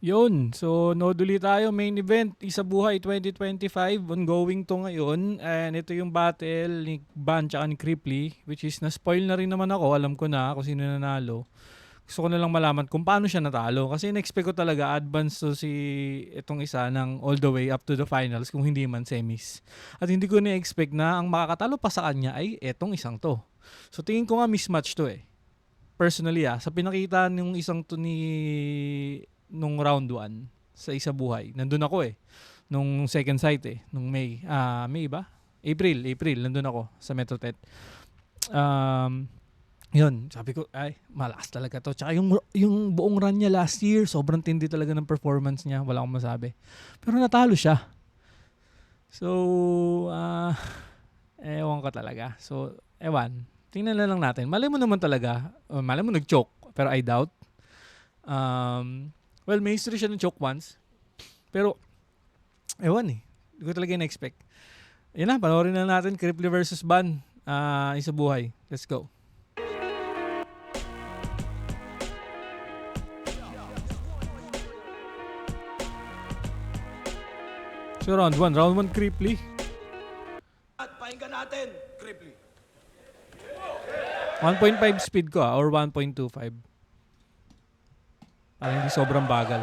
Yun, so noduli tayo, main event, Isa Buhay 2025, ongoing to ngayon, and ito yung battle ni Ban tsaka ni Cripply, which is na-spoil na rin naman ako, alam ko na kung sino nanalo. Gusto ko na lang malaman kung paano siya natalo, kasi in-expect ko talaga advance to si itong isa ng all the way up to the finals, kung hindi man semis. At hindi ko na-expect na ang makakatalo pa sa kanya ay etong isang to. So tingin ko nga mismatch to eh. Personally sa pinakita nung isang to nung round 1 sa Isa Buhay. Nandun ako eh. Nung second sight nung May. May ba? April. Nandun ako sa Metro Tet. Yun. Sabi ko, ay, malakas talaga to. Tsaka yung buong run niya last year, sobrang tindi talaga ng performance niya. Wala akong masabi. Pero natalo siya. So, ewan ko talaga. So, ewan. Tingnan na lang natin. Malay mo naman talaga. Malay mo nag-choke. Pero I doubt. Well, may history siya ng choke once. Pero, ewan Hindi ko talaga na-expect. Yan na, panoorin na natin. Cripply versus Ban. Isa Buhay. Let's go. So, round 1. Round 1, Cripply. At pakinggan natin, Cripply. 1.5 speed ko or 1.25. Parang hindi sobrang bagal.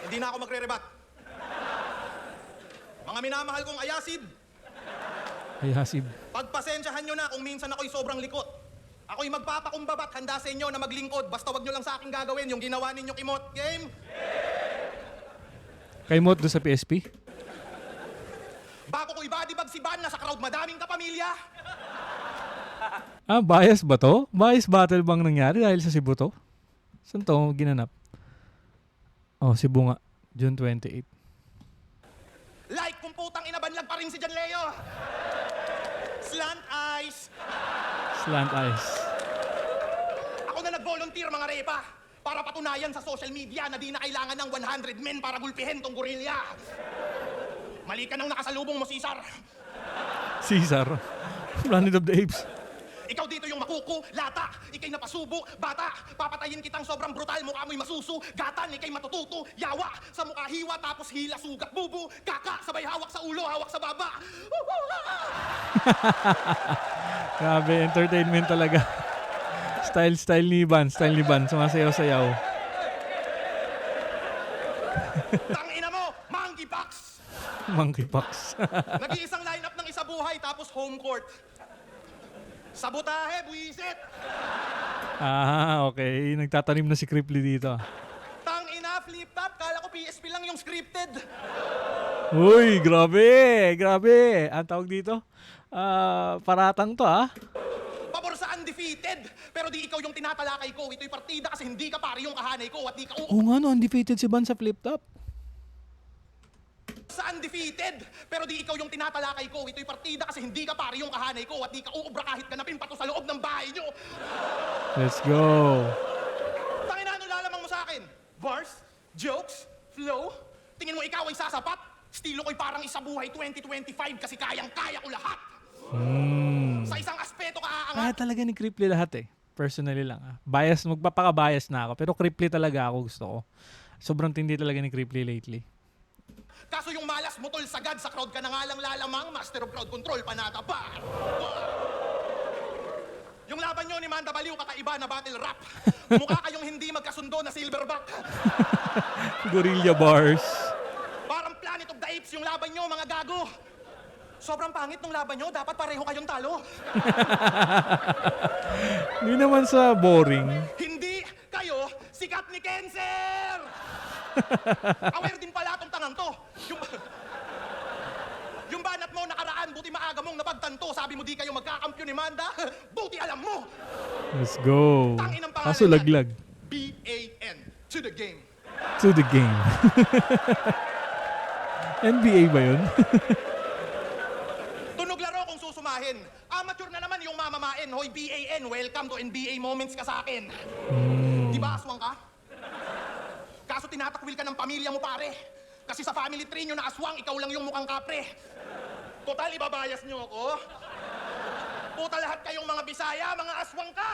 Hindi na ako magre-rebat. Mga minamahal kong ayasid, Ay, hasib. pagpasensyahan nyo na kung minsan ako'y sobrang likot. Ako'y magpapakumbaba at handa sa inyo na maglingkod. Basta wag nyo lang sa akin gagawin yung ginawa ninyo kimot. Game? Kay Mot do sa PSP? Bago ko ibadibag si Ban, nasa crowd madaming kapamilya. Bias ba to? Bias battle bang nangyari dahil sa Cebu to? Saan to ginanap? Cebu nga. June 28. Like kung putang inabanlag pa rin si John Leo. Slant eyes. Slant eyes. Ako na nag-volunteer mga repa para patunayan sa social media na di na kailangan ng 100 men para gulpihin tong gorilya. Mali ka nang nakasalubong mo, Cesar. Caesar. Planet of the Apes. Ikaw dito yung makuku, lata, ikay napasubo, bata, papatayin kitang sobrang brutal, mukha mo'y masusu, gatan, ikay matututo, yawa, sa mukha hiwa, tapos hila, sugat, bubu, kaka, sabay hawak sa ulo, hawak sa baba. Grabe, entertainment talaga. Style ni Ban. Sumasayaw-sayaw. Tangina mo, monkeypox! Monkeypox. Nag-iisang lineup ng Isa Buhay, tapos home court. Sabotahe, buwisit! Okay. Nagtatanim na si Cripply dito. Tangina, flip top, kala ko PSP lang yung scripted. Uy, grabe. Ang tawag dito? Paratang to Pabor sa undefeated, pero di ikaw yung tinatalakay ko. Ito'y partida kasi hindi ka pari yung kahanay ko at di ka Oo nga no, undefeated si Ban sa flip top. sa undefeated, pero di ikaw yung tinatalakay ko. Ito'y partida kasi hindi ka pari yung kahanay ko at di ka uubra kahit ganapin pa to sa loob ng bahay nyo. Let's go. Tangina, ano lalamang mo sa akin? Bars? Jokes? Flow? Tingin mo ikaw ay sasapat? Estilo ko'y parang Isa Buhay 2025 kasi kayang-kaya ko lahat. Sa isang aspeto ka aangat. Talaga ni Cripply lahat Personally lang magpapaka-bias na ako. Pero Cripply talaga ako gusto ko. Sobrang tindi talaga ni Cripply lately. Kaso yung malas mo tol sagad sa crowd ka na nga lang lalamang, master of crowd control, panata pa. Yung laban nyo ni Manda Baliw, kakaiba na battle rap. Mukha kayong hindi magkasundo na silverback. Gorilla bars. Parang Planet of the Apes yung laban nyo, mga gago. Sobrang pangit nung laban nyo, dapat pareho kayong talo. Hindi naman sa boring. Hindi kayo sikat ni Cancer! Aware din pala tong tangang to. Yung banat mo nakaraan, buti maaga mong napagtanto. Sabi mo di kayo magkakampyon ni Manda, buti alam mo. Let's go. Tangin ang pangalan Kaso niyan. laglag. B-A-N, to the game. To the game. NBA ba yun? Tunog laro kung susumahin. Amateur na naman yung mamamain. Hoy, B-A-N, welcome to NBA moments ka sa akin. Di ba aswang ka? Kaso tinatakwil ka ng pamilya mo, pare. Kasi sa family tree nyo na aswang, ikaw lang yung mukhang kapre. Total, ibabayas nyo ako. Puta lahat kayong mga Bisaya, mga aswang ka!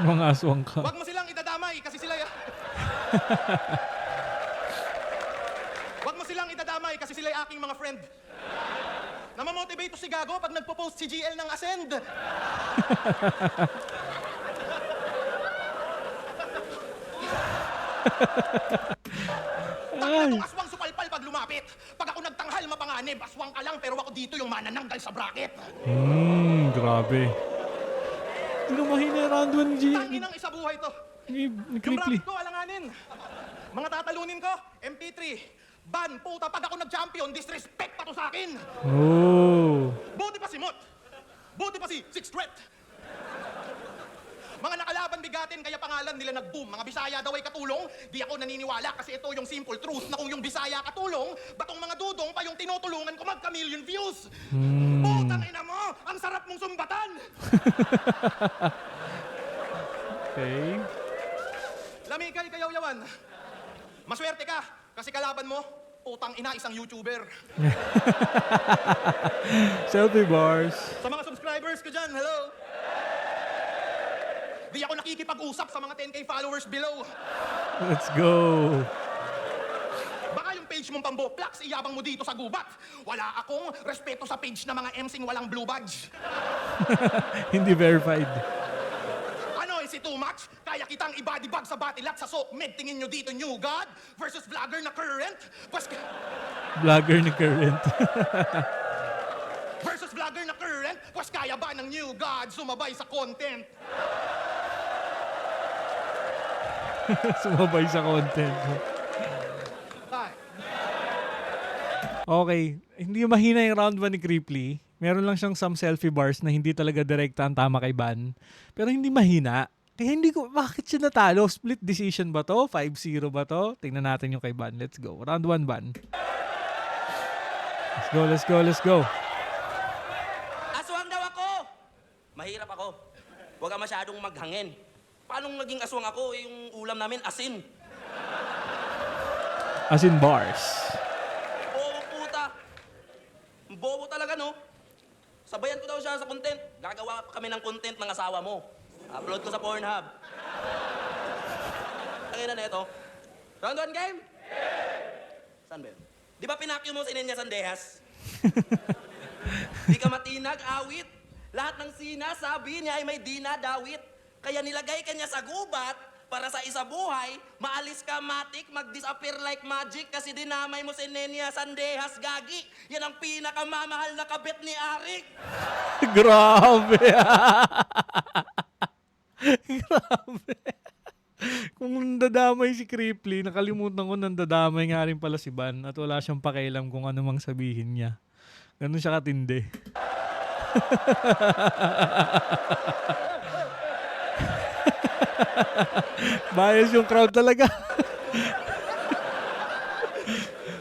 Mga aswang ka. Huwag mo silang idadamay kasi sila... kasi sila yung aking mga friend. Namamotivate to si Gago pag nagpo-post si GL ng Ascend. Tangina tong aswang supalpal pag lumapit. Pag ako nagtanghal, mapanganib. Aswang ka lang, pero ako dito yung manananggal sa bracket. Grabe. Hindi ko mahina yung round 1 G. Tanginang isa buhay to. Yung Cripply. bracket ko, alanganin. Mga tatalunin ko, MP3. Ban, puta, pag ako nag-champion, disrespect pa to sa akin. Oh. Buti pa si Mot. Buti pa si Six Threat. Mga nakalaban bigatin, kaya pangalan nila nag-boom. Mga Bisaya daw ay katulong, di ako naniniwala kasi ito yung simple truth na kung yung Bisaya katulong, batong mga dudong pa yung tinutulungan ko magka-million views. Putang ina mo, ang sarap mong sumbatan. Okay. Lamigay kayaw yawan. Maswerte ka, kasi kalaban mo, putang ina, isang YouTuber. Selfie bars. Sa mga subscribers ko dyan, hello. Di ako nakikipag-usap sa mga 10K followers below. Let's go. Baka yung page mong pamboplax, iyabang mo dito sa gubat. Wala akong respeto sa page na mga MCing walang blue badge. Hindi verified. Ano, is it too much? Kaya kitang i-body bag sa batilat sa SOCMED. Tingin nyo dito, New God versus vlogger na current? Vlogger ni Current. Versus vlogger na current? Pues kaya ba ng New God sumabay sa content? Sumabay sa content. Ay, Okay. Hindi mahina yung round 1 ni Cripply. Meron lang siyang some selfie bars na hindi talaga direkta ang tama kay Ban. Pero hindi mahina. Kaya hindi ko, bakit siya natalo? Split decision ba to? 5-0 ba to? Tingnan natin yung kay Ban. Let's go. Round 1, Ban. Let's go, let's go, let's go. Aswang daw ako! Mahirap ako. Huwag ka masyadong maghangin. Paanong naging aswang ako? Yung ulam namin, asin. As in bars. Bobo puta. Bobo talaga, no? Sabayan ko daw siya sa content. Gagawa kami ng content ng asawa mo. Upload ko sa Pornhub. Tangina na ito. Round 1 game? Saan ba yun? Di ba pinakyo mo si Nenya Sandehas? Di ka matinag, awit. Lahat ng sinasabi niya ay may dinadawit. Kaya nilagay ka niya sa gubat para sa isa buhay, maalis ka matik, mag-disappear like magic kasi dinamay mo si Nenya Sandehas, gagi. Yan ang pinakamamahal na kabit ni Arik. Grabe. Grabe. Kung dadamay si Cripply, nakalimutan ko nandadamay nga rin pala si Ban at wala siyang pakialam kung ano mang sabihin niya. Ganun siya katindi. Bias yung crowd talaga.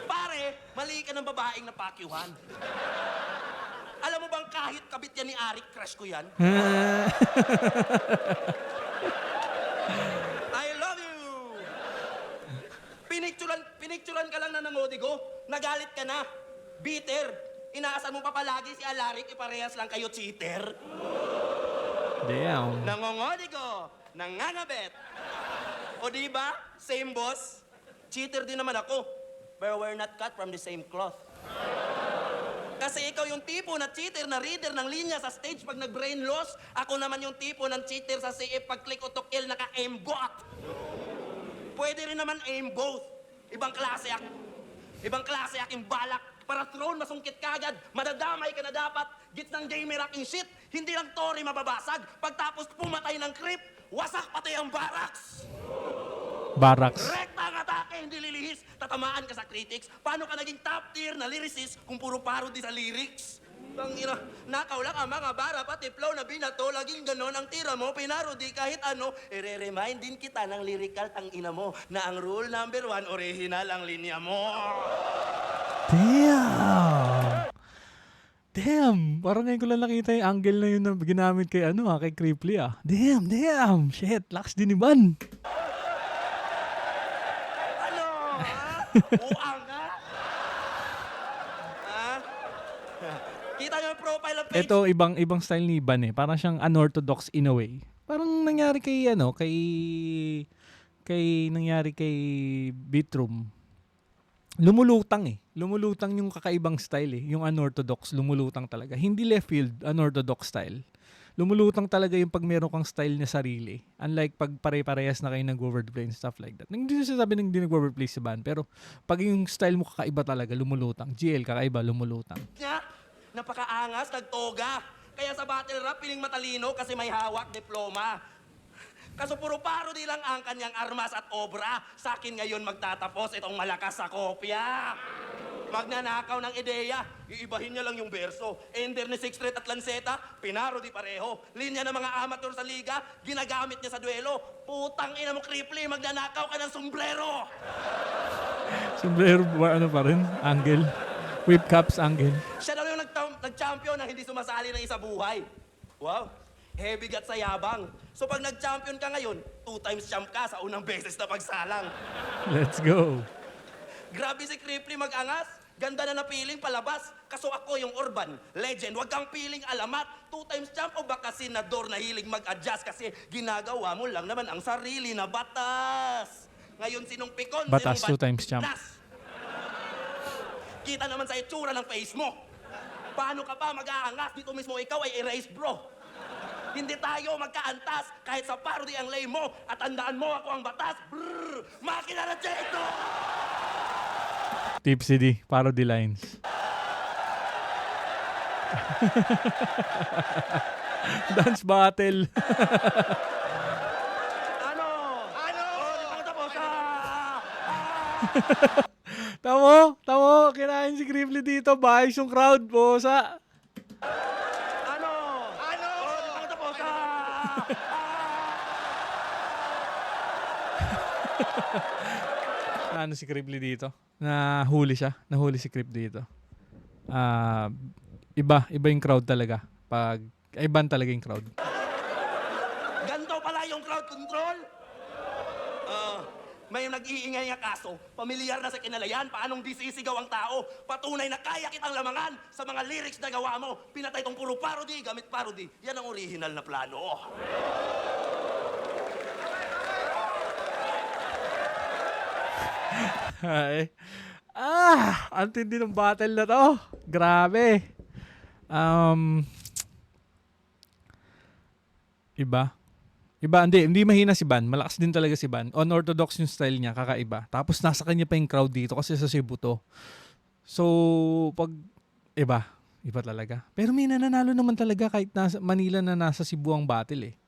Pare, mali ka ng babaeng napakyuhan. Alam mo bang kahit kabit yan ni Arik, crush ko yan? I love you! Pinicturan ka lang na nangodigo, nagalit ka na. Bitter. Inaasan mo pa palagi si Alarik, iparehas lang kayo cheater. Damn. Nangongodigo, nangangabet. O diba, same boss? Cheater din naman ako. But we're not cut from the same cloth. Kasi ikaw yung tipo na cheater na reader ng linya sa stage pag nag-brain loss. Ako naman yung tipo ng cheater sa CF pag click o to kill naka-aimbot. Pwede rin naman aim both. Ibang klase aking balak. Para throne, masungkit kagad. Madadamay ka na dapat. Gits ng gamer aking shit. Hindi lang Tori mababasag. Pagtapos pumatay ng creep, wasak pati ang barracks. Barracks. Rekta ang atake, hindi lilihis. Tatamaan ka sa critics. Paano ka naging top tier na lyricist kung puro parody sa lyrics? Tangina, nakaw lang ang mga bara, pati flow na binato. Laging ganon ang tira mo, pinarody kahit ano. Ire-remind din kita ng lyrical tangina mo na ang rule number 1, original ang linya mo. Damn. Damn. Parang ngayon ko lang nakita yung angle na yun na ginamit kay kay Cripply ah. Damn. Shit, lakas din ni Ban. Ano? Ha? Uang ka? Ha? Kita niyo yung profile of page? Ito ibang style ni Ban eh. Parang siyang unorthodox in a way. Parang nangyari kay nangyari kay Beatroom. lumulutang eh. Lumulutang yung kakaibang style eh. Yung unorthodox, lumulutang talaga. Hindi left field, unorthodox style. Lumulutang talaga yung pag meron kang style na sarili. Unlike pag pare-parehas na kayo nag-wordplay and stuff like that. Hindi sinasabi na hindi nag-wordplay si Van, pero pag yung style mo kakaiba talaga, lumulutang. GL, kakaiba, lumulutang. Nya, napakaangas, nagtoga. Kaya sa battle rap, piling matalino kasi may hawak diploma. Kaso puro parody lang ang kanyang armas at obra. Sa akin ngayon magtatapos itong malakas sa kopya. Magnanakaw ng ideya, iibahin niya lang yung berso. Ender ni Sixth Street at Lanceta, pinarody pareho. Linya ng mga amateur sa liga, ginagamit niya sa duelo. Putang ina mo, Cripply, magnanakaw ka ng sombrero. Sombrero, ano pa rin? Angle. Whip caps, angle. Siya daw yung nag-champion na hindi sumasali ng isa buhay. Wow, heavy gut sa yabang. So pag nag-champion ka ngayon, 2 times champ ka sa unang beses na pagsalang. Let's go. Grabe si Cripply mag-angas. Ganda na napiling palabas. Kaso ako yung urban legend. Huwag kang piling alamat. 2 times champ o baka senador na hilig mag-adjust kasi ginagawa mo lang naman ang sarili na batas. Ngayon sinong pikon? Batas, sinong 2 times champ. Nas. Kita naman sa itsura ng face mo. Paano ka pa mag-aangas? Dito mismo ikaw ay erase bro. Hindi tayo magkaantas kahit sa parody ang lay mo at tandaan mo ako ang batas. Brrr! Makina na Jeto! Tipsy D, parody lines. Dance battle. Ano? Ano? Oh, di pa ako tapos. Tamo, kinain si Cripply dito. Bahis yung crowd, bosa. Ano? Ano? Oh, di pa ako tapos. Ano si Cripply dito? Nahuli siya. Nahuli si Crip dito. Iba yung crowd talaga. Iban talaga yung crowd. Ganto pala yung crowd control. May nag-iingay nga kaso, pamilyar na sa kinalayan, paanong disisigaw ang tao, patunay na kaya kitang lamangan sa mga lyrics na gawa mo. Pinatay tong puro parody, gamit parody. Yan ang original na plano. Ay. Ang tindi ng battle na to. Grabe. Iba, hindi mahina si Van. Malakas din talaga si Van. Unorthodox yung style niya, kakaiba. Tapos nasa kanya pa yung crowd dito kasi sa Cebu to. So, iba talaga. Pero may nananalo naman talaga kahit nasa Manila na nasa Cebu ang battle eh.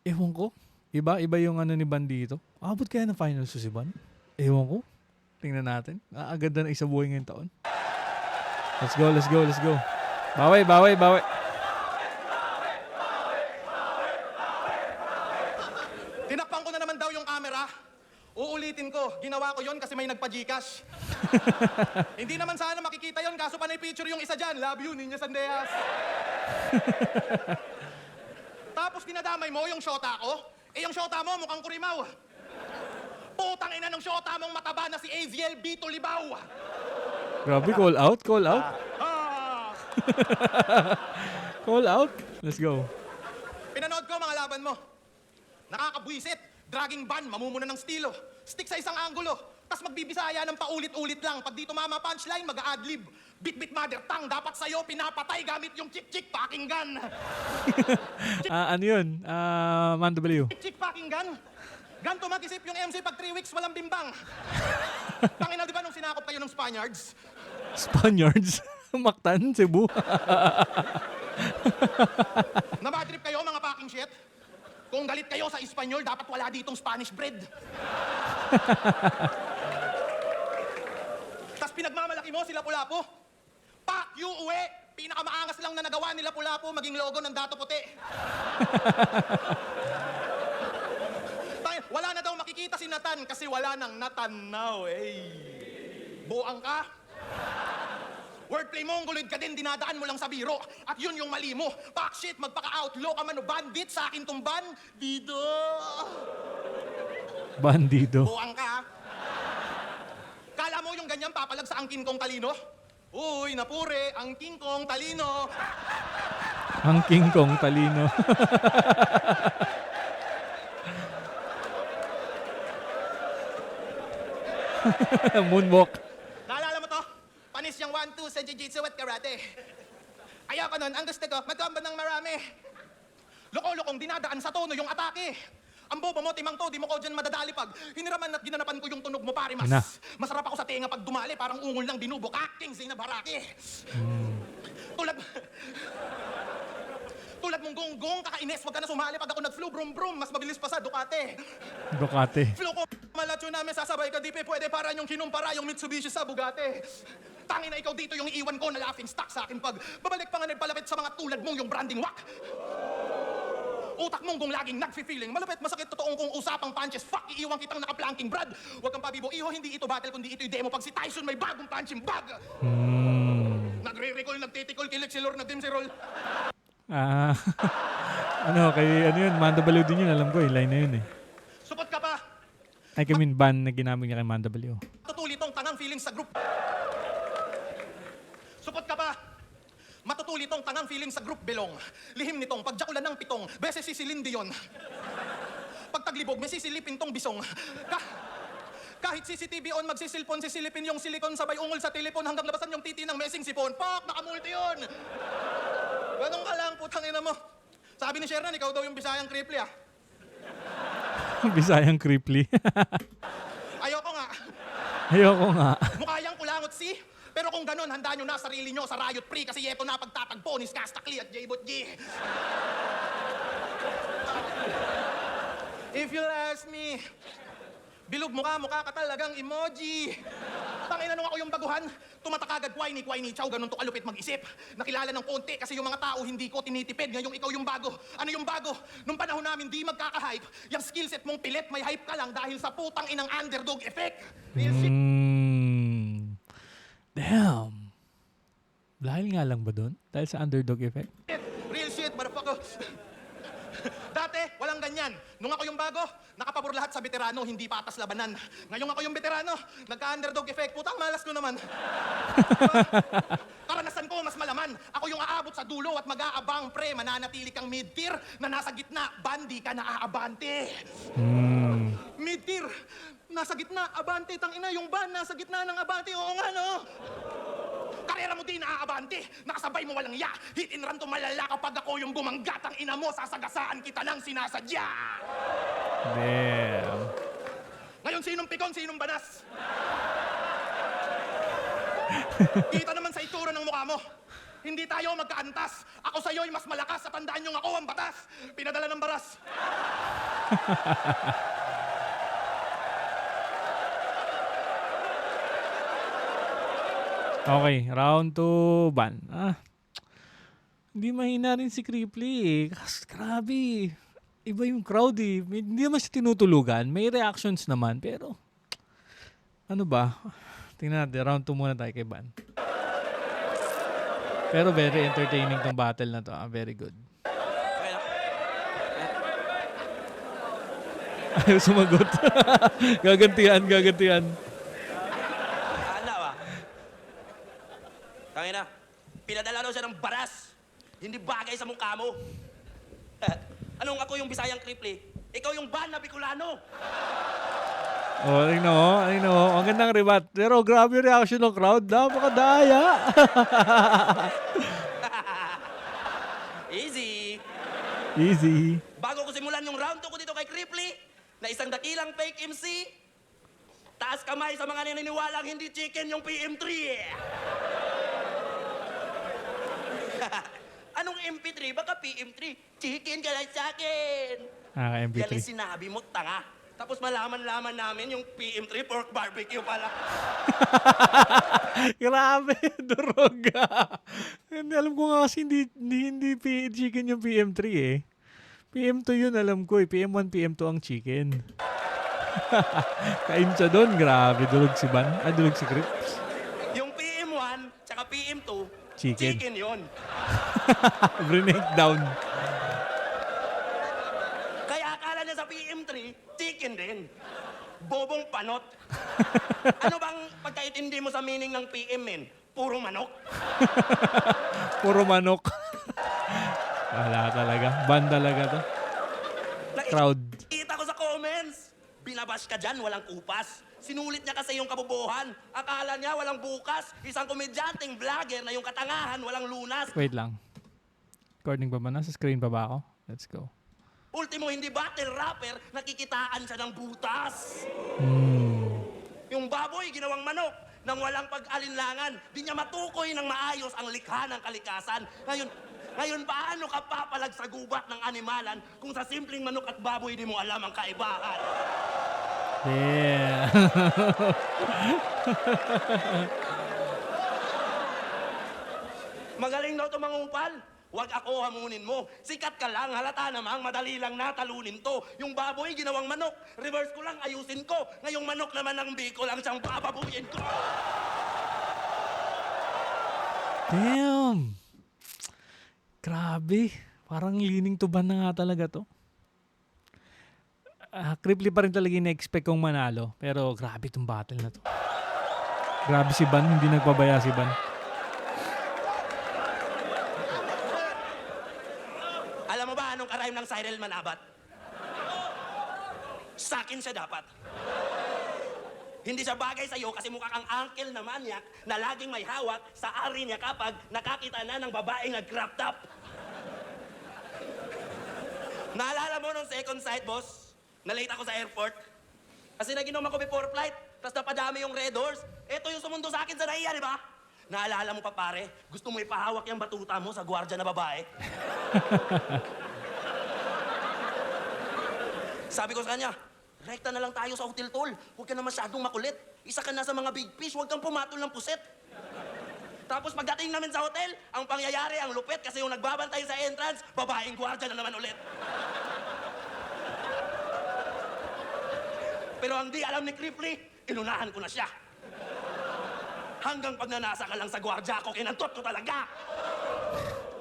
Ewan ko. Iba yung ano ni Van dito. Abot kaya ng finals si Van? Ewan ko. Tingnan natin. Agad na isa buhay ngayong taon. Let's go. Bawi. Tinakpan ko na naman daw yung camera. Uulitin ko, ginawa ko yon kasi may nagpa-Gcash. Hindi naman sana makikita yon kaso panay picture yung isa dyan. Love you, Niña Sandeas. Tapos dinadamay mo yung shota ko. Yung shota mo mukhang kurimaw. Putang ina ng shota mong mataba na si Aziel Bito Libaw. Grabe, call out. Ah! Call out. Let's go. Pinanood ko mga laban mo. Nakakabwisit. Dragging ban, mamumuna ng stilo. Stick sa isang anggulo. Tas magbibisaya ng paulit-ulit lang. Pag dito mama punchline, mag-a-adlib. Bit-bit mother tongue, dapat sa'yo pinapatay gamit yung chick-chick packing gun. Ano yun? Man W. Chick-chick packing gun? Ganto mag-isip yung MC pag 3 weeks walang bimbang. Tangina, di ba nung sinakop kayo ng Spaniards? Spaniards. Mactan, Cebu. Nabadrip kayo mga packing shit? Kung galit kayo sa Espanyol, dapat wala ditong Spanish bread. Tas pinagmamalaki mo sila Lapu-Lapu. Pak you uwi! Pinakamaangas lang na nagawa nila Lapu-Lapu maging logo ng Dato Puti. Wala na daw makikita si Natan kasi wala nang natanaw Buang ka. Wordplay mo, ngulid ka din, dinadaan mo lang sa biro. At yun yung mali mo. Pak shit, magpaka-outlaw ka man o bandit sa akin tong bandido. Bandido. Buang ka, ha? Kala mo yung ganyan papalag sa angkin kong talino? Uy, napure, ang king kong talino. Ang King Kong talino. Moonwalk. 1-2 sa jiu-jitsu at karate. Ayoko nun, ang gusto ko, mag-combo ng marami. Loko-lokong dinadaan sa tono yung atake. Ang bobo mo, timang to, di mo ko dyan madadali pag hiniraman at ginanapan ko yung tunog mo, pare, mas Na. masarap ako sa tenga pag dumali, parang ungol ng binubo, kaking sinabaraki. Tulad mong gonggong, kakainis, wag ka na sumali pag ako nag-flu, brum brum, mas mabilis pa sa Ducati. Ducati. Flu ko, malatyo namin, sasabay ka, di pwede para yung kinumpara yung Mitsubishi sa Bugatti. Tangin na ikaw dito yung iwan ko na laughing stock sa akin pag babalik pa nga nagpalapit sa mga tulad mong yung branding wak. Utak mong kung laging nagfi-feeling, malapit masakit totoong kung usapang punches, fuck, iiwan kitang nakaplanking brad. Huwag kang pabibo, iho, hindi ito battle, kundi ito'y demo pag si Tyson may bagong punching bag. Nagre-recall, nagtitikol, kilik si Lord, nagdim si Roll. Ah, ano, kay ano yun, Manda Baliw din yun, alam ko, yung line na yun eh. Supot ka pa, I mean, ban na ginamit niya kay Manda Baliw. matutuli tong tangang feelings sa group. Supot ka pa, matutuli tong tangang feelings sa group belong. Lihim nitong pagjakulan ng pitong, beses sisilin diyon. Pagtaglibog, may sisilipin tong bisong. Kahit CCTV on, magsisilpon, sisilipin yung silikon, sabay ungol sa telepon hanggang labasan yung titi ng messing sipon. Pak, nakamulti yun! Ganun ka lang, putang ina mo. Sabi ni Shernan, ikaw daw yung Bisayang Cripply, ah. Bisayang Cripply. Ayoko nga. Ayoko nga. Mukha yang kulangot, si. Pero kung ganun, handa nyo na sarili nyo sa Riot Free kasi yeto na pagtatagpo ni Skastakli at J-Bot G. If you'll ask me, bilog mukha ka talagang emoji. Tangina nung ako yung baguhan, tumatak agad kway ni chow, ganun to kalupit mag-isip. Nakilala ng konti kasi yung mga tao hindi ko tinitipid, ngayong ikaw yung bago. Ano yung bago? Nung panahon namin di magkaka-hype, yung skillset mong pilit may hype ka lang dahil sa putang inang underdog effect. Real shit. Damn. Dahil nga lang ba doon? Dahil sa underdog effect? Real shit, motherfucker. Dati, walang ganyan. Nung ako yung bago, nakapabor lahat sa veterano, hindi patas labanan. Ngayong ako yung veterano, nagka-underdog effect. Putang malas ko naman. Karanasan ko, mas malaman. Ako yung aabot sa dulo at mag-aabang pre. Mananatili kang mid-tier na nasa gitna. Bandi ka na aabante. Mid-tier, nasa gitna, abante. Tangina, yung ban nasa gitna ng abante. Oo nga, no? Karera mo din naaabante, nakasabay mo walang ya. Hit and run to malala kapag ako yung gumanggatang ina mo, sasagasaan kita ng sinasadya. Damn. Ngayon, sinong pikon, sinong banas? Kita naman sa itsura ng mukha mo. Hindi tayo magkaantas. Ako sa'yo'y mas malakas at tandaan niyong ako ang batas. Pinadala ng baras. Okay, round 2, ban. Hindi mahina rin si Cripply eh. Grabe. Iba yung crowd eh. Hindi naman siya tinutulugan. May reactions naman. Pero, ano ba? Tingnan natin. Round 2 muna tayo kay Ban. Pero very entertaining tong battle na to. Very good. Ayaw sumagot. gagantihan. Ano ba? Tangina, pinadala daw siya ng baras. Hindi bagay sa mukha mo. Anong ako yung Bisayang Cripply? Ikaw yung ban na Bicolano. Oh, tingnan mo. Ang gandang rebat. Pero grabe yung reaction ng crowd. Napakadaya. Easy. Easy. Bago ko simulan yung round 2 ko dito kay Cripply, na isang dakilang fake MC, taas kamay sa mga naniniwalang hindi chicken yung PM3. Anong MP3? Baka PM3. Chicken ka lang sa akin. MP3. Yan yung sinabi mo, tanga. Tapos malaman-laman namin yung PM3 pork barbecue pala. Grabe, duroga. Hindi, alam ko nga kasi hindi chicken yung PM3 eh. PM2 yun alam ko eh. PM1, PM2 ang chicken. Kain siya doon. Grabe, durog si Ban. Durog si Crips. Yung PM1 tsaka PM2, Chicken. chicken yun. Break down. Kaya akala niya sa PM3, chicken din. Bobong panot. Ano bang pagkaintindi mo sa meaning ng PM, men? Puro manok. Puro manok. Wala talaga. Ban talaga to. Crowd. Kita ko sa comments. Binabash ka dyan, walang kupas. Sinulit niya kasi yung kabubuhan. Akala niya walang bukas. Isang komedyanteng vlogger na yung katangahan, walang lunas. Wait lang. Recording pa ba? Nasa screen pa ba ako? Let's go. Ultimo, hindi battle rapper, nakikitaan siya ng butas. Yung baboy, ginawang manok, nang walang pag-alinlangan. Di niya matukoy ng maayos ang likha ng kalikasan. Ngayon, paano ka papalag sa gubat ng animalan kung sa simpleng manok at baboy di mo alam ang kaibahan? Yeah. Magaling daw ito mangungpal. Huwag ako hamunin mo. Sikat ka lang, halata namang madali lang natalunin to. Yung baboy, ginawang manok. Reverse ko lang, ayusin ko. Ngayong manok naman ng biko lang siyang bababuyin ko. Damn! Grabe. Parang leaning to ban na nga talaga to. Cripply pa rin talaga yung na-expect kong manalo. Pero grabe tong battle na to. Grabe si Ban. Hindi nagpabaya si Ban. Alam mo ba anong karayom ng Cyril Manabat? Sakin siya dapat. Hindi siya bagay sa'yo kasi mukha kang uncle na manyak na laging may hawak sa ari niya kapag nakakita na ng babaeng nag-crop top. Naalala mo nung second sight, boss? Na-late ako sa airport. Kasi naginom ako before flight, tapos napadami yung red doors. Ito yung sumundo sa akin sa naiya, di ba? Naalala mo pa, pare, gusto mo ipahawak yung batuta mo sa gwardiya na babae? Sabi ko sa kanya, rekta na lang tayo sa hotel tol. Huwag ka na masyadong makulit. Isa ka na sa mga big fish, huwag kang pumatol ng puset. Tapos pagdating namin sa hotel, ang pangyayari, ang lupit, kasi yung nagbabantay sa entrance, babaeng gwardiya na naman ulit. Pero ang di alam ni Cripply, inunahan ko na siya. Hanggang pag nanasa ka lang sa gwardiya ko, kinantot ko talaga.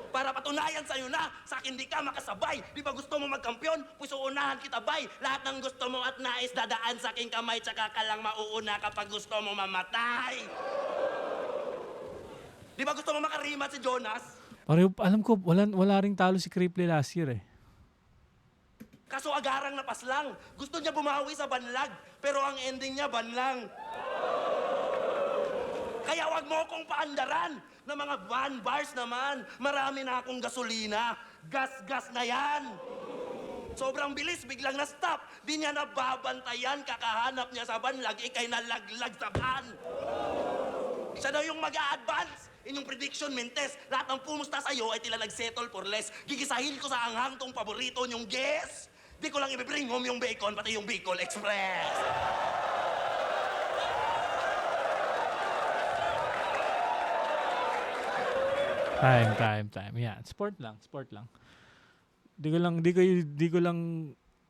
Para patunayan sa'yo na, sa akin di ka makasabay. Di ba gusto mo magkampiyon? Puso unahan kita, bay. Lahat ng gusto mo at nais dadaan sa aking kamay, tsaka ka lang mauuna kapag gusto mo mamatay. Di ba gusto mo makarimat si Jonas? Pareho, alam ko, wala ring talo si Cripply last year eh. Kaso agarang napas lang. Gusto niya bumawi sa banlag, pero ang ending niya banlang. Kaya wag mo akong paandaran na mga van bars naman. Marami na akong gasolina. Gas-gas na yan. Sobrang bilis, biglang na-stop. Di niya nababantayan, kakahanap niya sa banlag, ikay nalaglag sa van. Siya daw yung mag-a-advance. Inyong prediction, Mentes, lahat ng pumusta sa'yo ay tila nag-settle for less. Gigisahin ko sa anghang tong paborito niyong guess. Di ko lang ibibring home yung bacon, pati yung Bicol Express. Time. Yeah, sport lang. Di ko lang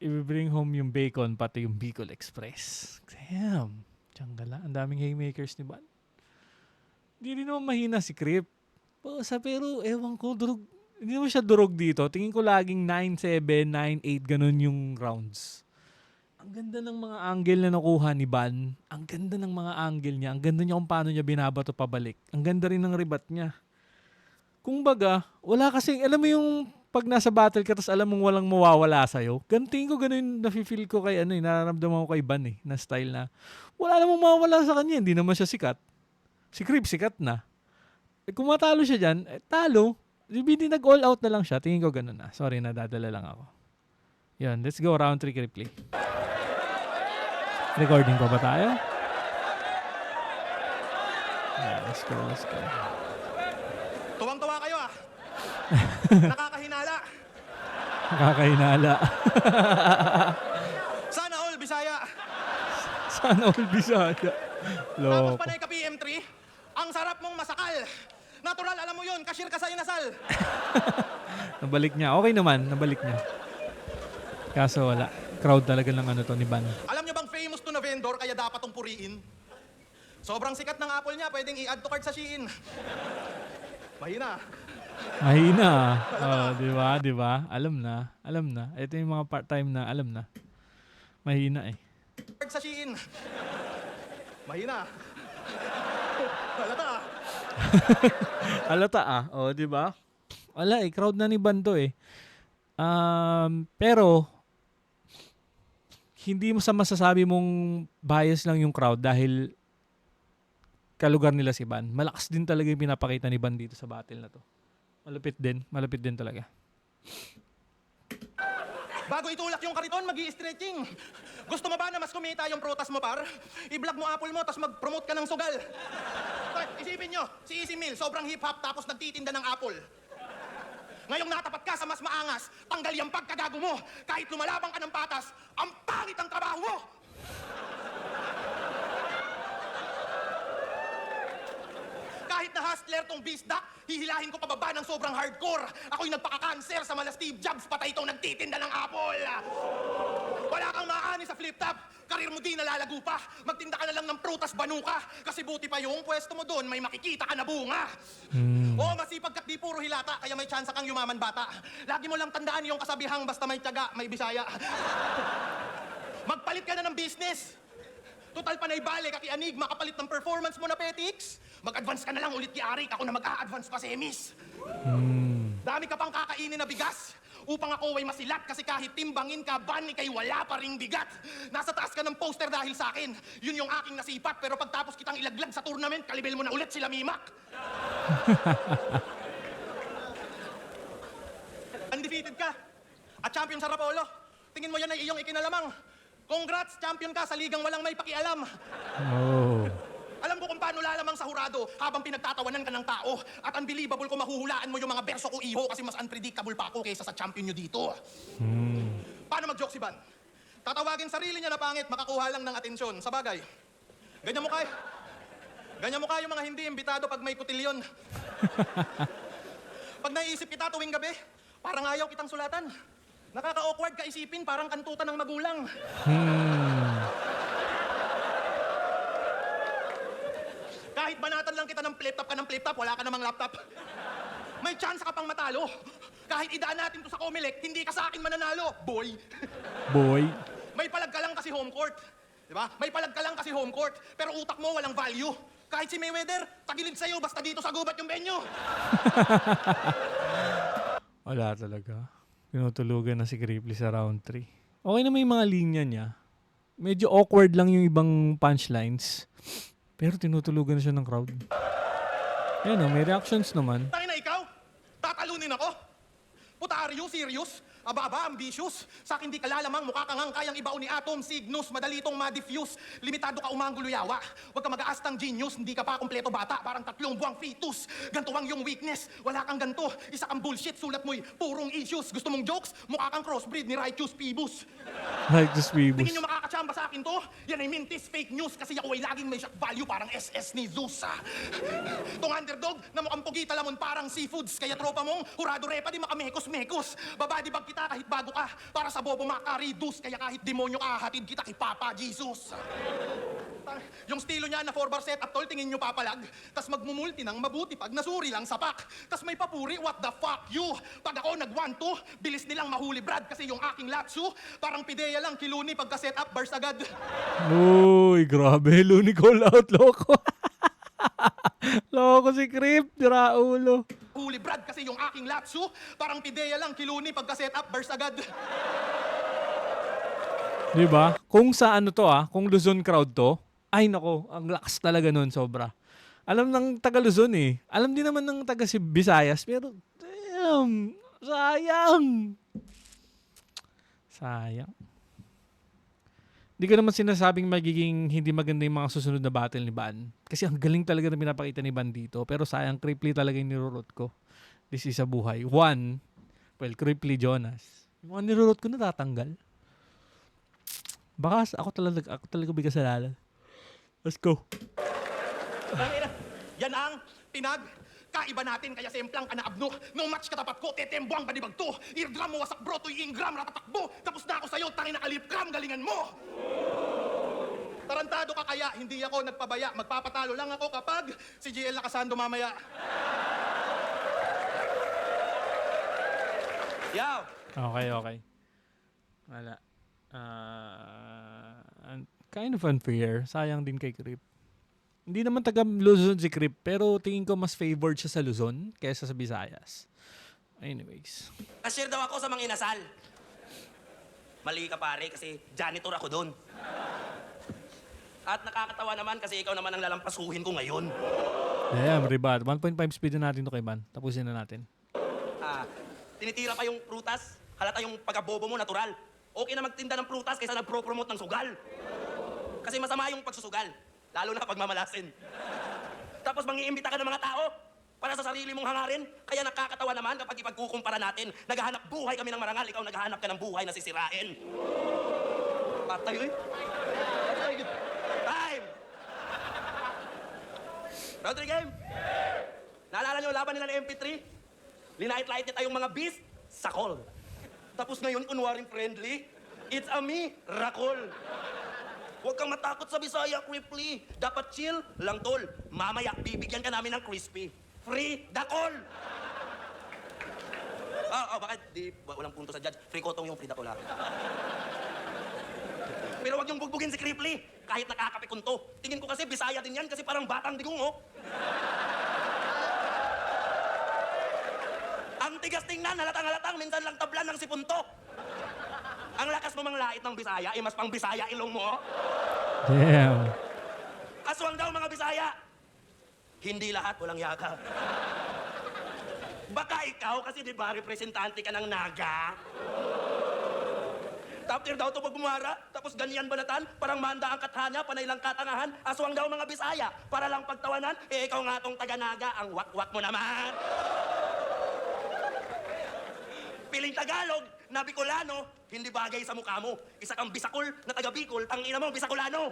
i-bring home yung bacon pati yung Bicol Express. Damn. Tiyangala. Ang daming haymakers ni Ban. Hindi rin naman mahina si Crip. Pero ewan ko, hindi naman siya durog dito. Tingin ko laging 9-7, 9-8, ganun yung rounds. Ang ganda ng mga angle na nakuha ni Ban. Ang ganda ng mga angle niya. Ang ganda niya kung paano niya binabato pabalik. Ang ganda rin ng rebat niya. Kung baga, wala kasi, alam mo yung pag nasa battle ka, tapos alam mong walang mawawala sa'yo. Tingin ko ganun, nafe-feel ko kay nararamdaman ko kay Ban na style na, wala namang mawawala sa kanya, hindi naman siya sikat. Si Crip, sikat na. Kung matalo siya dyan, talo. Hindi nag-all out na lang siya. Tingin ko ganun na. Sorry, nadadala lang ako. Yan, let's go round 3 Cripply. Recording pa ba tayo? Yeah, let's go. Tuwang-tuwa kayo ah. Nakakahinala. Nakakahinala. Sana all, Bisaya. Sana all Bisaya. Tapos Loko. panay ka PM3, ang sarap mong masakal. Natural, alam mo yun, cashier ka sa inasal. Nabalik niya. Okay naman, nabalik niya. Kaso wala. Crowd talaga ng to ni Ban. Alam niyo bang famous to na vendor kaya dapat tong puriin? Sobrang sikat ng Apple niya, pwedeng i-add to cart sa Shein. Mahina. Oh, di ba? Alam na. Ito yung mga part-time na alam na. Mahina eh. Cart sa Shein. Mahina. Halata ah. Halata oh, di ba? Wala crowd na ni Ban to eh. Pero hindi mo sa masasabi mong bias lang yung crowd dahil kalugar nila si Ban. Malakas din talaga yung pinapakita ni Ban dito sa battle na to. Malupit din talaga. Bago itulak yung kariton, mag-i-stretching. Gusto mo ba na mas kumita yung prutas mo, par? I-vlog mo apple mo, tapos mag-promote ka ng sugal. Tay, isipin nyo, si Easy Meal, sobrang hip-hop, tapos nagtitinda ng apple. Ngayong natapat ka sa mas maangas, tanggal yung pagkagago mo. Kahit lumalabang ka ng patas, ang pangit ang trabaho mo! Kahit na hustler tong bisdak, hihilahin ko pababa ng sobrang hardcore. Ako'y nagpaka-cancer sa mala Steve Jobs, patay itong nagtitinda ng apple. Wala kang maaani sa flip-top. Karir mo di nalalago pa. Magtinda ka na lang ng prutas banuka. Kasi buti pa yung pwesto mo doon, may makikita ka na bunga. Oo, masipag ka't di puro hilata, kaya may tsansa kang yumaman bata. Lagi mo lang tandaan yung kasabihang basta may tiyaga, may bisaya. Magpalit ka na ng business. Total panay bale, kaki Enigma, kapalit ng performance mo na Petix. Mag-advance ka na lang ulit kay Arik, ako na mag-a-advance pa sa Emis. Dami ka pang kakainin na bigas. Upang ako ay masilat kasi kahit timbangin ka, ban, ikay wala pa ring bigat. Nasa taas ka ng poster dahil sa akin. Yun yung aking nasipat, pero pagtapos kitang ilaglag sa tournament, kalibel mo na ulit sila Mimak. Undefeated ka. At champion sa Rapolo. Tingin mo yan ay iyong ikinalamang. Congrats, champion ka sa ligang walang may pakialam. Oh. Alam ko kung paano lalamang sa hurado habang pinagtatawanan ka ng tao. At unbelievable kung mahuhulaan mo yung mga berso ko iho kasi mas unpredictable pa ako kaysa sa champion nyo dito. Paano mag-joke si Ban? Tatawagin sarili niya na pangit, makakuha lang ng atensyon. Sa bagay, ganyan mo kayo mga hindi imbitado pag may kutilyon. Pag naiisip kita tuwing gabi, parang ayaw kitang sulatan. Nakaka-awkward ka isipin, parang kantutan ng magulang. Kahit banatan lang kita ng flip-top ka ng flip-top, wala ka namang laptop. May chance ka pang matalo. Kahit idaan natin to sa Comelec, hindi ka sa akin mananalo, boy. Boy. May palag ka lang kasi home court. Diba? May palag ka lang kasi home court, pero utak mo walang value. Kahit si Mayweather, tagilid sa'yo, basta dito sa gubat yung venue. Wala talaga. Pinutulugan na si Cripply sa round 3. Okay naman yung mga linya niya. Medyo awkward lang yung ibang punchlines. Pero tinutulugan na siya ng crowd. Ayun, may reactions naman. Tayo na ikaw? Tatalunin ako? Puta, are you serious? Aba, ambitious. Sa akin di ka lalamang, mukha kang kayang ibaon ni Atom, Cygnus, madali itong ma-diffuse. Limitado ka umanggulo yawa. Huwag ka mag-aastang genius, hindi ka pa kumpleto bata, parang 3 buwang fetus. Ganto ang yung weakness, wala kang ganto. Isa kang bullshit, sulat mo'y purong issues. Gusto mong jokes? Mukha kang crossbreed ni Righteous Phoebus. Like this Phoebus. Tingin nyo makakachamba sa akin to? Yan ay mintis, fake news, kasi ako ay laging may shock value, parang SS ni Zeus. Tong underdog, na mukhang pugita lamon parang seafoods, kaya tropa mong hurado repa di makamekos-mekos. Babadi bag kita kahit bago ka, para sa bobo makaridus, kaya kahit demonyo ka, hatid kita kay Papa Jesus. Yung estilo niya na 4-bar set up tol, tingin nyo papalag, tas magmumulti ng mabuti pag nasuri lang sa pack. Tas may papuri, what the fuck you? Pag ako nag-1-2, bilis nilang mahuli Brad, kasi yung aking latsu, parang pideya lang kiluni pagka set up bars agad. Uy, grabe. Looney call out, loko. Loko si Crip, tira ulo. Huli Brad, kasi yung aking latsu, parang pideya lang kiluni pagka set up bars agad. Diba? Kung sa ano to kung Luzon crowd to, ay nako, ang lakas talaga nun, sobra. Alam ng taga Luzon eh. Alam din naman ng taga si Visayas, pero damn, sayang. Sayang. Hindi ko naman sinasabing magiging hindi maganda yung mga susunod na battle ni Ban. Kasi ang galing talaga na pinapakita ni Ban dito. Pero sayang, Cripply talaga yung nirurot ko. This is a buhay. Cripply Jonas. Yung mga nirurot ko natatanggal. Baka ako talaga bigas sa lala. Let's go. Yan ang pinagkaiba natin, kaya semplang ka na abno. No match katapat ko, tetembuang badibag to. Eardrum mo, wasak bro, to'y ingram, ratatakbo. Tapos na ako sa'yo, tangin na kalipkram, galingan mo. Tarantado ka kaya, hindi ako nagpabaya. Magpapatalo lang ako kapag si GL nakasando mamaya. Yaw! Okay. Wala. Kind of unfair. Sayang din kay Crip. Hindi naman taga Luzon si Crip, pero tingin ko mas favored siya sa Luzon kaysa sa Visayas. Anyways. Cashier daw ako sa mga inasal. Mali ka pare kasi janitor ako doon. At nakakatawa naman kasi ikaw naman ang lalampasuhin ko ngayon. Damn, ribat. 1.5 speed na natin to kay Ban. Tapusin na natin. Tinitira pa yung prutas, halata yung pagkabobo mo natural. Okay na magtinda ng prutas kaysa nagpro-promote ng sugal. Kasi masama yung pagsusugal, lalo na pag mamalasin. Tapos mangiimbita ka ng mga tao para sa sarili mong hangarin. Kaya nakakatawa naman kapag ipagkukumpara natin. Naghahanap buhay kami ng marangal, ikaw naghahanap ka ng buhay na sisirain. Patay, eh. Time! Round 3 game. Naalala niyo laban nila ng MP3? Linait-lait niya tayong mga beast sa call. Tapos ngayon, kunwaring friendly, it's a me, Rakol. Huwag kang matakot sa Bisaya, Cripply. Dapat chill lang, tol. Mamaya, bibigyan ka namin ng crispy. Free the call! Bakit? Walang punto sa judge. Free kotong yung free the call, ha? Pero wag yung bugbugin si Cripply. Kahit nakakapikunto. Tingin ko kasi Bisaya din yan kasi parang batang digong, oh. Ang tigas tingnan, halatang-halatang, minsan lang tablan ng sipunto. Ang lakas mo manglait ng Bisaya, mas pang Bisaya ilong mo. Damn. Aswang daw mga Bisaya. Hindi lahat, walang yaka. Baka ikaw, kasi di ba representante ka ng Naga? Top tier daw to pag bumara, tapos ganyan banatan, parang manda ang kathanya, panay lang katangahan, aswang daw mga Bisaya, para lang pagtawanan, ikaw nga tong taga-Naga, ang wak-wak mo naman. Piling Tagalog na Bicolano, hindi bagay sa mukha mo. Isa kang Bisakol na taga-Bicol, ang ina mo, Bisacolano.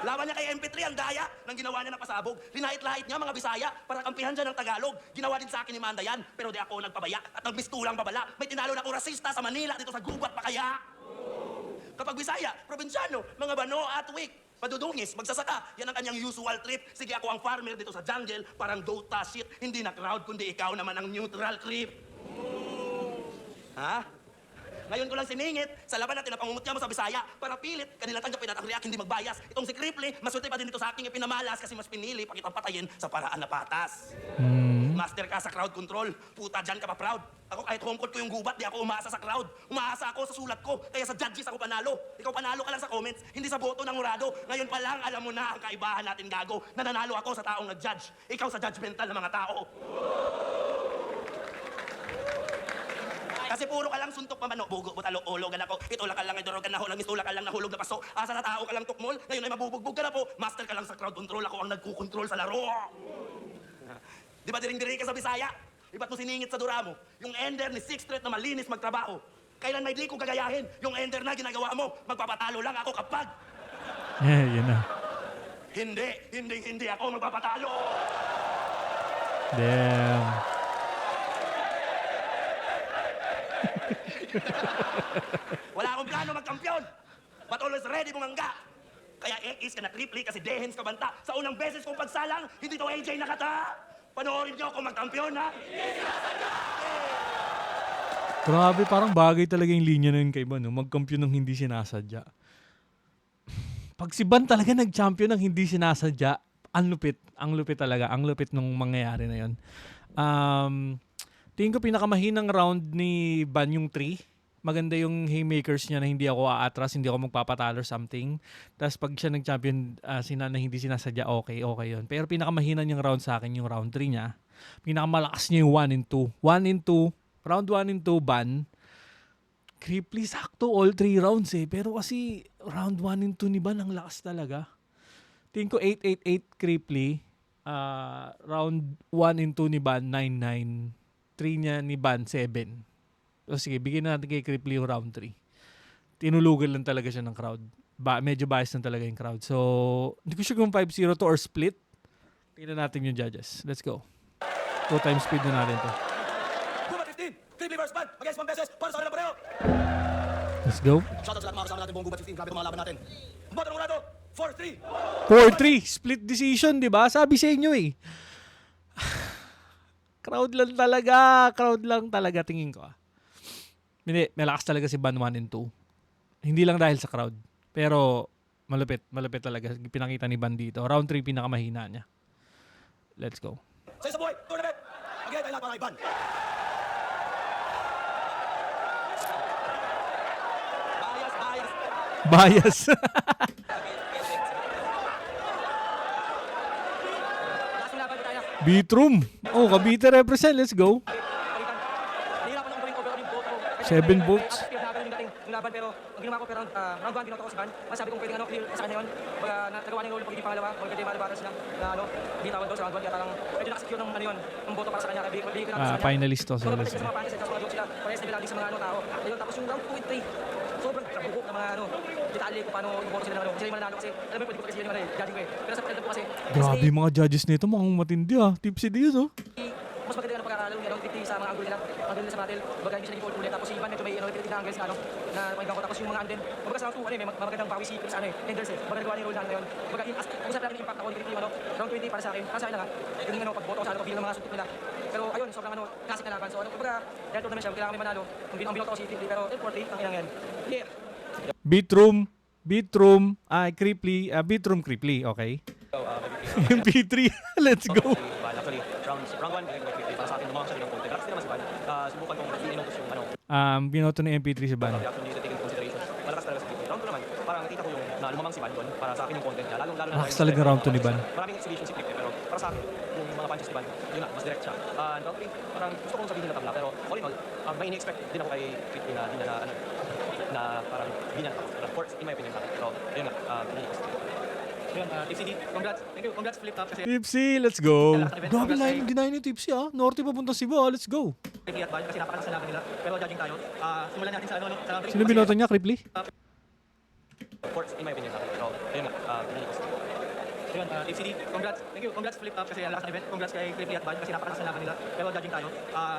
Laban niya kay MP3, ang daya ng ginawa niya ng pasabog. Linait-lait niya mga Bisaya para kampihan siya ng Tagalog. Ginawa din sa akin ni Manda yan, pero di ako nagpabaya at nagbistulang babala. May tinalo na ako rasista sa Manila, dito sa gubat pa kaya. Kapag Bisaya, probinsyano, mga Bano at Wik, madudungis, magsasaka, yan ang kanyang usual trip. Sige, ako ang farmer dito sa jungle, parang Dota shit. Hindi na crowd, kundi ikaw naman ang neutral creep. Ha? Ngayon ko lang siningit sa laban natin na pangungutya mo sa Bisaya para pilit kanila tanggapin at ang react hindi magbayas. Itong si Cripply, maswerte pa din ito sa aking ipinamalas kasi mas pinili pa kitang patayin sa paraan na patas. Master ka sa crowd control. Puta, dyan ka pa proud. Ako kahit home court ko yung gubat, di ako umaasa sa crowd. Umaasa ako sa sulat ko, kaya sa judges ako panalo. Ikaw panalo ka lang sa comments, hindi sa boto ng urado. Ngayon pa lang, alam mo na ang kaibahan natin, gago. Nananalo ako sa taong nag-judge. Ikaw sa judgmental ng mga tao. Kasi puro ka lang suntok pamano, bugo, butalo, ologan ako. Itula ka lang, idorogan na holang, istula ka lang, nahulog na paso. Asa na tao ka lang tukmol, ngayon ay mabubugbog ka na po. Master ka lang sa crowd control, ako ang nagkukontrol sa laro. Di ba diring-diri ka sa Bisaya? Di ba't mo siningit sa dura mo? Yung ender ni Sixth Street na malinis magtrabaho. Kailan may di ko gagayahin? Yung ender na ginagawa mo, magpapatalo lang ako kapag... Yun na. Hindi ako magpapatalo. Damn. Wala akong plano magkampiyon. But always ready bumangga. Kaya X ka na Cripply kasi Dehens ka banta. Sa unang beses kong pagsalang, hindi to AJ nakata. Panoorin niyo kung magkampiyon, ha? Grabe, parang bagay talaga yung linya na yun kay Ban, no? Magkampiyon ng hindi sinasadya. Pag si Ban talaga nag-champion ng hindi sinasadya, ang lupit talaga. Ang lupit nung mangyayari na yun. Tingin ko pinakamahinang round ni Ban yung 3. Maganda yung haymakers niya na hindi ako aatras, hindi ako magpapatalo or something. Tapos pag siya nag-champion na hindi sinasadya, okay yun. Pero pinakamahinan yung round sa akin, yung round 3 niya. Pinakamalakas niya yung 1 and 2. Round 1 and 2, Ban. Cripply, sakto all 3 rounds eh. Pero kasi round 1 and 2 ni Ban, ang lakas talaga. Tingin ko 8-8-8 Cripply. Round 1 and 2 ni Ban, 9-9. 3 niya ni Ban, 7. So sige, bigyan natin kay Cripply yung round 3. Tinulugan lang talaga siya ng crowd. Medyo biased lang talaga yung crowd. So, hindi ko sure kung 5-0 to or split. Tingnan natin yung judges. Let's go. 2 times speed na natin to. Guma 15, Cripply vs. Ban, mag-guess 1 beses, para sa kanila pareho. Let's go. Shoutout sa lahat mga kasama natin buong Gubat 15, grabe itong mga laban natin. Boto ng urado, 4-3. 4-3. Split decision, di ba? Sabi sa inyo eh. Crowd lang talaga tingin ko. Hindi, malakas talaga si Ban 1 and 2. Hindi lang dahil sa crowd. Pero malupit talaga. Pinakita ni Ban dito. Round 3 pinakamahina niya. Let's go. Sa isang buhay, tournament. Mag-ihay tayo lahat mga Ban. Bias. Last yung laban tayo. Beatroom. Oh, Cavite represent. Let's go. Nahirapan akong gawin overall yung vote ko. 7 votes. Speed na yung dating yung laban pero ang ginawa ko pero round 1 binoto ko si Van. Mas sabi kong pwedeng clear sa kanya yun. Baga nagawa niya yung role ng pagiging pangalawa. Kung pwede malabatas niya na hindi tawag daw sa round 1 kaya parang pwede na-secure ng ang boto para sa kanya. Kaya bigay ko na sa kanya. Finalist to. So, So, napatid sa mga panties, sa mga joke sila. Parehas na bilangin sa mga tao. Ayun, tapos yung round 2 and 3, sobrang kabukok ng mga detalye kung paano yung boto sila ng sila yung mananalo kasi alam mo pwede ko kasi yun yung judging ko eh. Pero sa pakiramdam ko kasi grabe yung mga judges nito. Mukhang matindi Tipsy din yun, mas maganda ang pagkakalo niya, 50 sa mga angle nila sa battle. Baga hindi siya nag-fall ulit. Tapos si Ivan medyo may repeated na angles na na napakinggan ko. Tapos yung mga din. Baga sa round 2, may magandang bawi si Chris Enders eh. Baga nagawa niya yung role na ngayon. Baga pag-usap natin yung impact ako, yung round 20 para sa akin. Para sa akin lang yung pagboto ko sa pagbilang ng mga sutok nila. Pero ayun, sobrang classic na laban. So baga, dahil tournament siya, kailangan may manalo. Ang binoto ko si Tiffy, pero 10-4-3, ang inang yan. Yeah. Beatroom, Cripply, Beatroom Cripply, okay? MP3, let's go. Actually, round 1, para sa akin, lumaki siya ng konti. Pero kasi naman si Van, subukan kong inutos yung Binoto ng MP3 si Ban. reaction niya taking into consideration. Malakas talaga sa Round 2 naman, parang nakita ko yung na lumamang si Van doon para sa akin yung content niya. Lalo na Malakas talaga round 2 ni Van. Maraming exhibition si Clip pero para sa akin, yung mga punches ni Van, yun na, mas direct siya. Round 3, parang gusto kong sabihin na tabla, pero all in all, may ini-expect din ako kay Clip na parang binan ako. Of course, in my opinion sa akin. Pero, yun nga, Yun, TCD, congrats. Thank you, congrats Flip Top kasi Tipsy, let's go. Grabe line, deny ni Tipsy Norte papunta Cebu, let's go. Cripply at Van kasi napakalakas na laban nila. Pero judging tayo, simulan natin sa sa round 3. Sino binoto niya, Cripply? of course, in my opinion sa akin. Pero, yun nga, Yun, TCD, congrats. Thank you, congrats Flip Top kasi ang lakas ng event. Congrats kay Cripply at Van kasi napakalakas na laban nila. Pero judging tayo,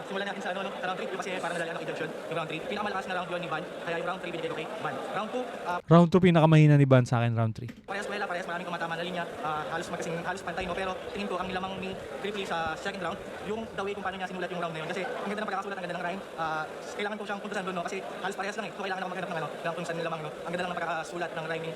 simulan natin sa sa round 3 kasi parang nadali ang ejection yung round 3. Pinakamalakas na round 1 ni Van, kaya yung round 3 binigay ko kay Van. Round 2, Round 2 pinakamahina ni Ban sa akin, round 3. parehas maraming tumatama na linya, halos pantay no, pero tingin ko ang nilamang ni Cripply sa second round, yung the way kung paano niya sinulat yung round na yun. Kasi ang ganda ng pagkakasulat, ang ganda ng rhyme, kailangan ko siyang puntusan doon no, kasi halos parehas lang eh. So kailangan ako maghanap ng kung saan nilamang no. Ang ganda lang ng pagkakasulat ng rhyming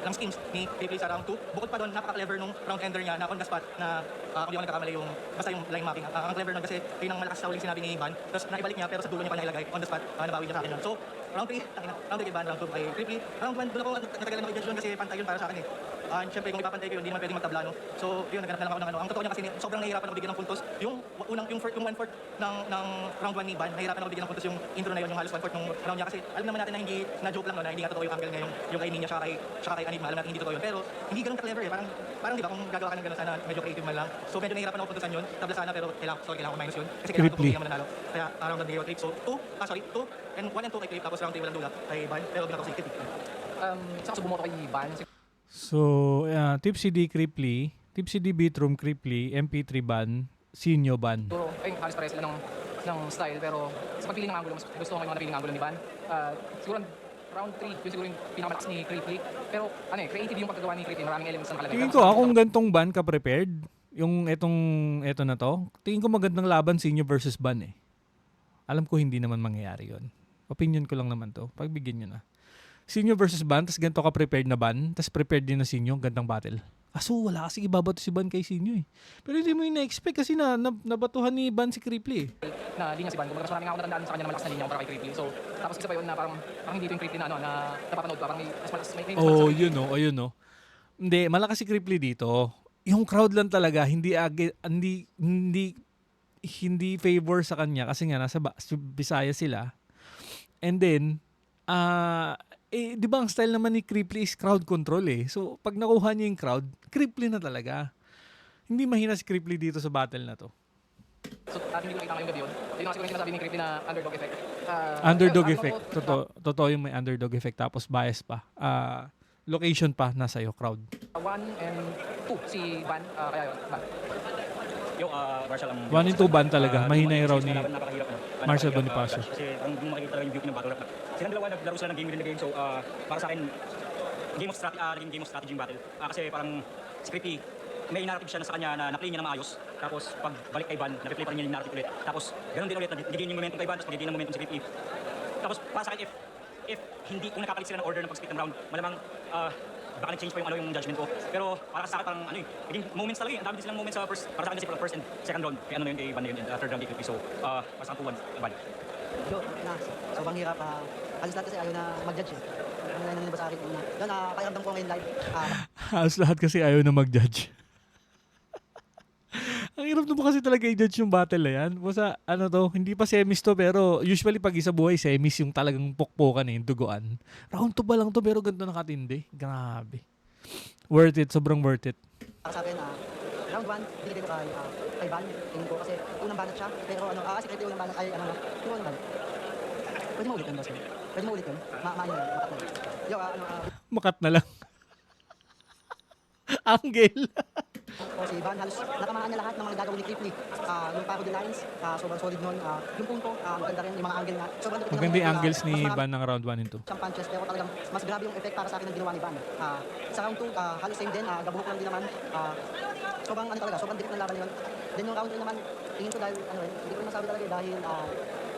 ng schemes ni Cripply sa round 2. Bukod pa doon, napaka-clever nung round ender niya na on the spot na kung di ako nagkakamali yung basta yung line mapping. Ang clever nun kasi yun ang malakas sa huling sinabi ni Ivan. Tapos naibalik niya pero sa dulo niya pa niya ilagay on the spot, nabawi niya sa akin yun. So round 3, round 3 kay Van, round 2 kay Cripply. Round 1, doon ako natagalan ng i-judge yun kasi pantay yun para sa akin eh. Siyempre kung ipapantay ko yun, hindi naman pwedeng magtabla no. So yun, naghanap na lang ako ng Ang totoo niya kasi sobrang nahihirapan ako bigyan ng puntos. Yung 1/4 ng round 1 ni Van, nahihirapan ako bigyan ng puntos yung intro na yun, yung halos 1/4 ng round niya kasi alam naman natin na hindi na joke lang no, na hindi nga totoo yung angle niya yung kay Ninya siya kay Anigma, alam natin hindi totoo yun. Pero hindi ganoon ka-clever eh. Parang di ba kung gagawa ka ng gano'n sana medyo creative man lang. So medyo nahihirapan ako puntusan yun. Tabla sana pero kailangan ko minus yun. Kasi kailangan ko Cripply. bigyan mananalo. Kaya round 1 bigay ko Clip. So 2 and 1 and 2 kay Clip tapos round 3 walang dula kay Van. Pero binato si Clip. Saka sa bumoto kay Van, So, Tipsy D Cripply, Tipsy D Beatroom Cripply, MP3 Ban, Sinyo Ban. siguro, ayun, halos pares sila ng style, pero sa pagpili ng angulo, mas gusto ko yung mga napiling angulo ni Van. Siguro, round 3, yun siguro yung pinakamalakas ni Cripply. Pero, creative yung pagkagawa ni Cripply, maraming elements na nakalagay. Tingin ko, kung gantong Ban ka-prepared, yung eto na to, tingin ko magandang laban Sinyo versus Ban eh. Alam ko hindi naman mangyayari yon. Opinion ko lang naman to. Pagbigyan nyo na. Sinyo versus Ban, tas ganito ka prepared na Ban, tas prepared din na Sinyo, gandang battle. Aso, wala kasi ibabato si Ban kay Sinyo eh. Pero hindi mo yung na-expect kasi nabatuhan ni Ban si Cripply eh. Na linya si Van. Kumbaga, mas maraming ako natandaan sa kanya na malakas na linya kumpara kay Cripply. So, tapos isa pa yun na parang hindi ito yung Cripply na napapanood ko. Parang may mas malakas. May Oh, yun oh, ayun oh. Hindi, malakas si Cripply dito. Yung crowd lang talaga, hindi favor sa kanya kasi nga nasa Bisaya sila. And then, di ba ang style naman ni Cripply is crowd control eh. So, pag nakuha niya yung crowd, Cripply na talaga. Hindi mahina si Cripply dito sa battle na to. So, hindi ko nakita ngayong gabi yun. Yun ang siguro yung sinasabi ni Cripply na underdog effect. Underdog effect. Totoo yung may underdog effect. Tapos bias pa. Location pa nasa iyo, crowd. 1 and 2 si Van, kaya yun, Van. yung Marshall ang... 1 and 2 Ban talaga. Mahina yung round ni Napakahirap na. Marshall Bonifacio. Kasi ang makikita talaga yung beauty ng battle rap. Silang dalawa naglaro sila ng game within the game. So, para sa akin, game of strategy yung battle. Kasi parang si Cripply, may narrative siya na sa kanya na naplay niya na maayos. Tapos pag balik kay Van, napiplay pa rin niya yung narrative ulit. Tapos ganun din ulit, nagiging yung momentum kay Van, tapos nagiging yung momentum si Cripply. Tapos para sa akin, if hindi, kung nakapalit sila ng order ng pag-split ng round, malamang baka nag-change pa yung judgment ko. Pero para sa akin parang naging moments talaga eh. Ang dami din silang moments sa para sa akin kasi first and second round. Kaya na yun kay Van na yun, and third round kay Cripply. So, para sa akin 2-1, Van. So, sobrang hirap. Halos lahat kasi ayaw na mag-judge eh. Kami na naniba sa akin una. Yun, pakiramdam ko ngayon live. Halos lahat kasi ayaw na mag-judge. Ang hirap naman kasi talaga i-judge yung battle na yan. Basta ano to, hindi pa semis to pero usually pag isa buhay semis yung talagang pukpukan yung duguan. Round 2 pa lang to pero ganito nakatindi. Grabe. Worth it, sobrang worth it. Para sa akin, round 1, binigay ko kay Van. Tingin ko kasi unang banat siya. Pero kasi kahit yung unang banat ay yung unang banat. Pwede mo ulit yun, boss. Pwede mo ulit yun. Maano yun, makat na yun. Yo, Makat na lang. Angle. o si Van, halos natamaan niya lahat ng mga gagawin ni Cripley. Yung paro de lines, sobrang solid nun. Yung punto, maganda rin yung mga angle nga. Sobrang dupit Maganda yung ng- angles ni mas marami Van ng round 1 and 2. siyang punches, pero talagang mas grabe yung effect para sa akin ng ginawa ni Van. Sa round 2, halos same din, gabuhok lang din naman. Sobrang dikit ng laban yun. Then yung round 3 naman, tingin ko dahil, hindi ko rin masabi talaga dahil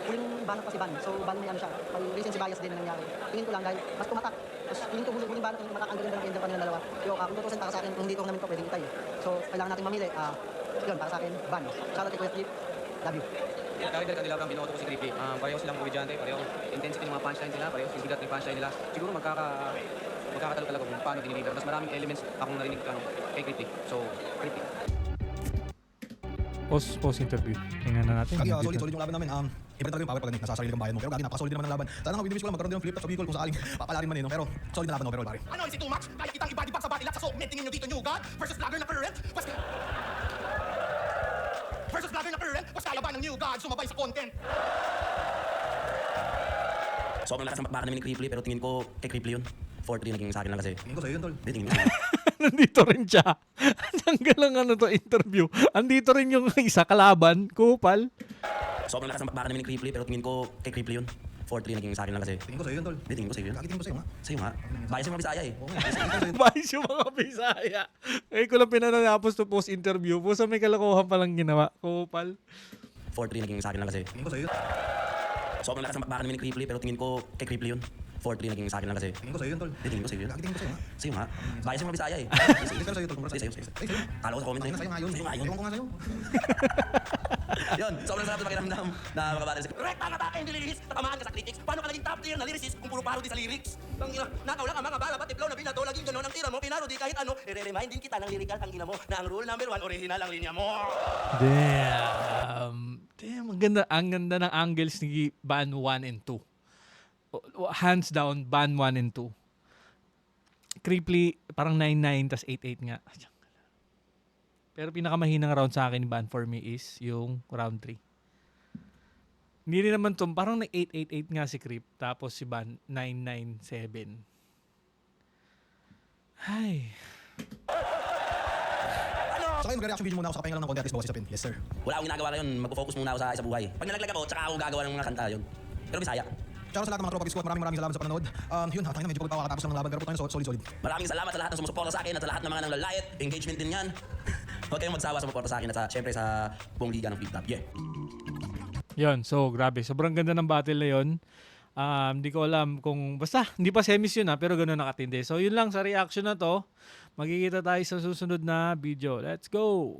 huling banat pa si Van. So Van may siya, may recency bias din na nangyari. Tingin ko lang dahil mas tumatak. Tapos tingin ko huling banat, tumatak, ang ganda ng ender pa nila dalawa. Yo, kung tutusin para sa akin, kung hindi ko namin to pwedeng itay. So kailangan natin mamili. Yun, para sa akin, Van. Shoutout kay Kuya Flip. Love you. Dahil kanila ang binoto ko si Creepy. Pareho silang komedyante, pareho intensity ng mga punchline nila, pareho yung bigat ng punchline nila. Siguro magkakatalo talaga kung paano diniliver. Mas maraming elements akong narinig kay Creepy. So, Creepy. Post interview. Tingnan na natin. Solid yung laban namin. Iba talaga yung power pag nasa sarili kang bayan mo. Pero napaka-solid din naman ng laban. Sana nga, wish ko lang magkaroon din ng flip top sa Bicol kung sakaling papalarin man no? Pero solid na laban overall, pare. Ano, is it too much? Kaya kitang ibadibag sa battle at sa segment. Tingin nyo dito, New God versus vlogger na current. Versus vlogger na current. Mas kalaban ng New God, sumabay sa content. Sobrang lakas ng bakbakan namin ni Creeply, pero tingin ko kay Creeply yun. 4-3 naging sa akin lang kasi. Tingin ko sa'yo yun, tol. Hindi, tingin mo. Nandito rin siya. Tanggal lang to interview. Andito rin yung isa kalaban, Kupal. Sobrang lakas ng bakbakan namin ni Creeply, pero tingin ko kay Creeply yun. 4-3 naging sa akin lang kasi. Tingin ko sa'yo yun, tol. Hindi, tingin ko sa'yo yun. Lagi tingin ko sa'yo, nga. Sa'yo nga. Bias yung mga Bisaya eh. Oo nga. Tingin ko sa'yo. Bayos yung mga Bisaya. Eh, ko lang pinanapos to post interview. Pusa may kalokohan palang ginawa. Kupal. 4-3 naging sa akin lang kasi. Tingin ko sa'yo yun. Sobrang lakas ng bakbakan namin ni Creeply, pero tingin ko kay Creeply yun. 4-3 naging sa akin lang kasi. Tingin ko sa'yo yun, tol. Hindi, tingin ko sa'yo yun. Lagi tingin ko sa'yo, nga. Sa'yo nga. Bias yung mga Bisaya eh. Tingin ko sa'yo, tol. Hindi, sa'yo, sa'yo. Ay, sa'yo. Kala ko sa comment na yun. Sa'yo nga yun. Sa'yo nga yun. Ewan ko nga sa'yo. Yun, sobrang sarap na pakiramdam na makabattle si Rekta ang atake, hindi lirihis. Tatamaan ka sa critics. Paano ka naging top tier na lyricist kung puro parody sa lyrics? Nakaw lang ang mga bala, pati flow na binato. Laging ganon ang tira mo, pinarody kahit ano. I-remind din kita ng lyrical ang ina mo na ang rule number 1, original ang linya mo. Damn, ang ganda ng angles ni Ban 1 and 2. Hands down, Ban 1 and 2. Creeply, parang 9-9, tas 8-8 nga. Pero pinakamahinang round sa akin ni Ban for me is yung round 3. Hindi rin naman to, parang na 8-8-8 nga si Creep, tapos si Ban 9-9-7. Ay. Sa kayo, mag-reaction video muna ako sa kapahinga lang ng konti at least bawas isapin. Yes, sir. Wala akong ginagawa ngayon, magpo-focus muna ako sa isa buhay. Pag nalaglag ako, tsaka ako gagawa ng mga kanta yun. Pero Bisaya. Shoutout sa lahat ng mga tropa Bisco at maraming salamat sa panonood. Yun, tayo na medyo pagod pa kakatapos lang ng laban pero tayo solid. Maraming salamat sa lahat ng sumusuporta sa akin at sa lahat ng mga nanglalait. Engagement din yan. Huwag kayong magsawa sa sumuporta sa akin at syempre sa buong liga ng Flip Top. Yeah. Yun, so grabe. Sobrang ganda ng battle na yun. Hindi ko alam kung, basta, hindi pa semis yun pero gano'n nakatindi. So yun lang sa reaction na to. Magkikita tayo sa susunod na video. Let's go!